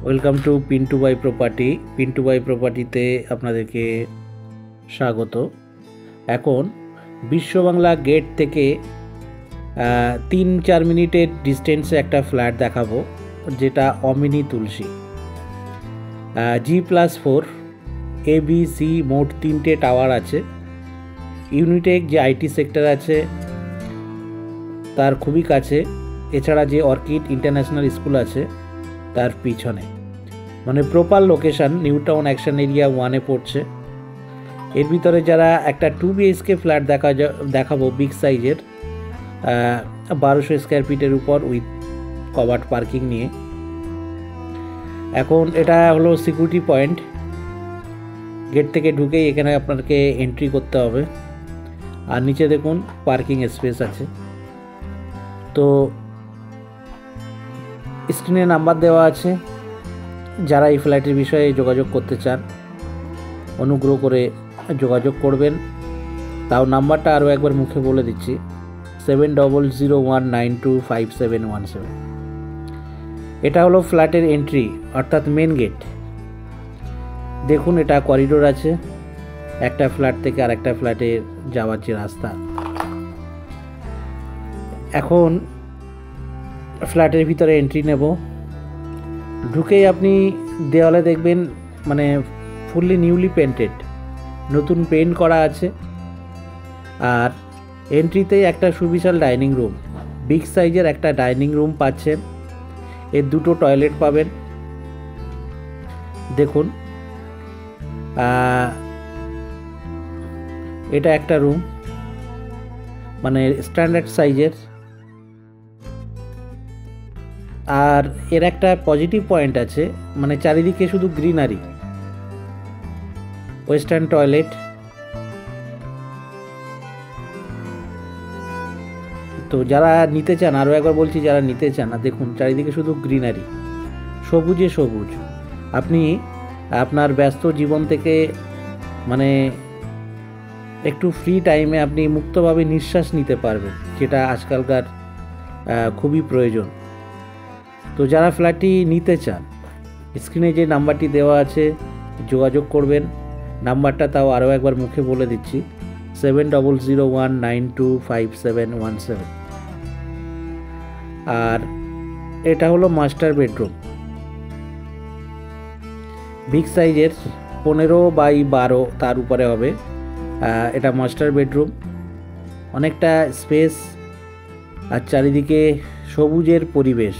Welcome to Pintu by property. Pintu Bhai প্রপার্টিতে আপনাদেরকে স্বাগত। এখন বিশ্ববাংলা গেট থেকে 3-4 মিনিটের ডিস্টেন্সে একটা ফ্ল্যাট দেখাবো, যেটা অমিনি তুলসী, G+4 ABC, মোট 3টে টাওয়ার আছে। ইউনিটেক যে আইটি সেক্টর আছে তার খুবই কাছে, এছাড়া যে অর্কিড ইন্টারন্যাশনাল স্কুল আছে তার পিছনে, মানে proper location new town action area 1-এ পড়ছে। এর ভিতরে যারা একটা 2 BHK ফ্ল্যাট দেখাবো বিগ সাইজের, 1200 স্কোয়ার ফিটের উপর উইথ কভার্ড পার্কিং নিয়ে। এখন এটা হলো সিকিউরিটি পয়েন্ট, গেট থেকে ঢুকেই এখানে আপনাকে এন্ট্রি করতে হবে, আর নিচে দেখুন পার্কিং স্পেস আছে। তো স্ক্রিনে নাম্বার দেওয়া আছে, যারা এই ফ্ল্যাটের বিষয়ে যোগাযোগ করতে চান অনুগ্রহ করে যোগাযোগ করবেন। তাও নাম্বারটা আরও একবার মুখে বলে দিচ্ছি, 7001925717। এটা হলো ফ্ল্যাটের এন্ট্রি, অর্থাৎ মেন গেট। দেখুন এটা করিডোর আছে, একটা ফ্ল্যাট থেকে আরেকটা ফ্ল্যাটে যাওয়ার যে রাস্তা। এখন ফ্ল্যাটের ভিতরে এন্ট্রি নেব। ঢুকেই আপনি দেওয়ালে দেখবেন মানে ফুললি নিউলি পেন্টেড, নতুন পেন্ট করা আছে। আর এন্ট্রিতেই একটা সুবিশাল ডাইনিং রুম, বিগ সাইজের একটা ডাইনিং রুম পাচ্ছেন। এর 2টো টয়লেট পাবেন। দেখুন এটা একটা রুম, মানে স্ট্যান্ডার্ড সাইজের। আর এর একটা পজিটিভ পয়েন্ট আছে, মানে চারিদিকে শুধু গ্রিনারি। Western toilet. তো যারা নিতে চান, আরও একবার বলছি, যারা নিতে চান, দেখুন চারিদিকে শুধু গ্রিনারি, সবুজে সবুজ। আপনি আপনার ব্যস্ত জীবন থেকে মানে একটু ফ্রি টাইমে আপনি মুক্তভাবে নিঃশ্বাস নিতে পারবেন, যেটা আজকালকার খুবই প্রয়োজন। তো যারা ফ্ল্যাটটি নিতে চান, স্ক্রিনে যে নাম্বারটি দেওয়া আছে যোগাযোগ করবেন। নাম্বারটা তাও আরও একবার মুখে বলে দিচ্ছি, 7001925717। আর এটা হলো মাস্টার বেডরুম, বিগ সাইজের, 15x12 তার উপরে হবে। এটা মাস্টার বেডরুম, অনেকটা স্পেস আর চারিদিকে সবুজের পরিবেশ,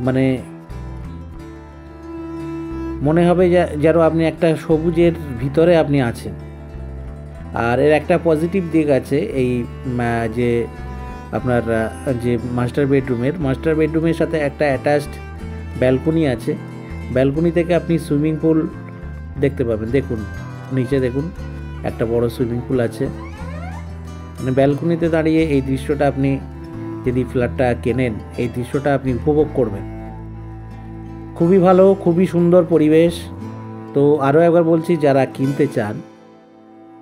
মানে মনে হবে যেন আপনি একটা সবুজের ভিতরে আপনি আছেন। আর এর একটা পজিটিভ দিক আছে, এই যে আপনার যে মাস্টার বেডরুমের সাথে একটা অ্যাটাচড ব্যালকনি আছে। ব্যালকনি থেকে আপনি সুইমিং পুল দেখতে পাবেন। দেখুন নিচে দেখুন একটা বড় সুইমিং পুল আছে, মানে ব্যালকনিতে দাঁড়িয়ে এই দৃশ্যটা আপনি যদি ফ্ল্যাটটা কেনেন, এই দৃশ্যটা আপনি উপভোগ করবেন। খুবই ভালো, খুবই সুন্দর পরিবেশ। তো আরও একবার বলছি, যারা কিনতে চান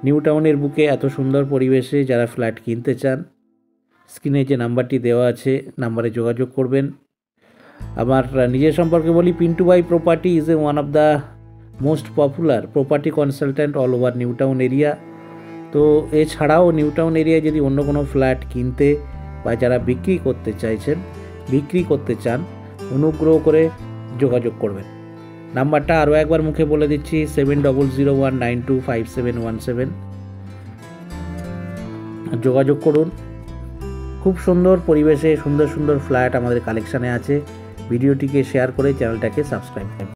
নিউ টাউনের বুকে এত সুন্দর পরিবেশে যারা ফ্ল্যাট কিনতে চান, স্ক্রিনে যে নাম্বারটি দেওয়া আছে নাম্বারে যোগাযোগ করবেন। আমার নিজের সম্পর্কে বলি, Pintu by property is one of the most popular property consultant all over New Town area. তো এছাড়াও নিউ টাউন এরিয়ায় যদি অন্য কোনো ফ্ল্যাট কিনতে বা যারা বিক্রি করতে চান অনুগ্রহ করে যোগাযোগ করবেন। নাম্বারটা আরও একবার মুখে বলে দিচ্ছি, 7001925717। যোগাযোগ করুন। খুব সুন্দর পরিবেশে সুন্দর সুন্দর ফ্ল্যাট আমাদের কালেকশানে আছে। ভিডিওটিকে শেয়ার করে চ্যানেলটাকে সাবস্ক্রাইব করুন।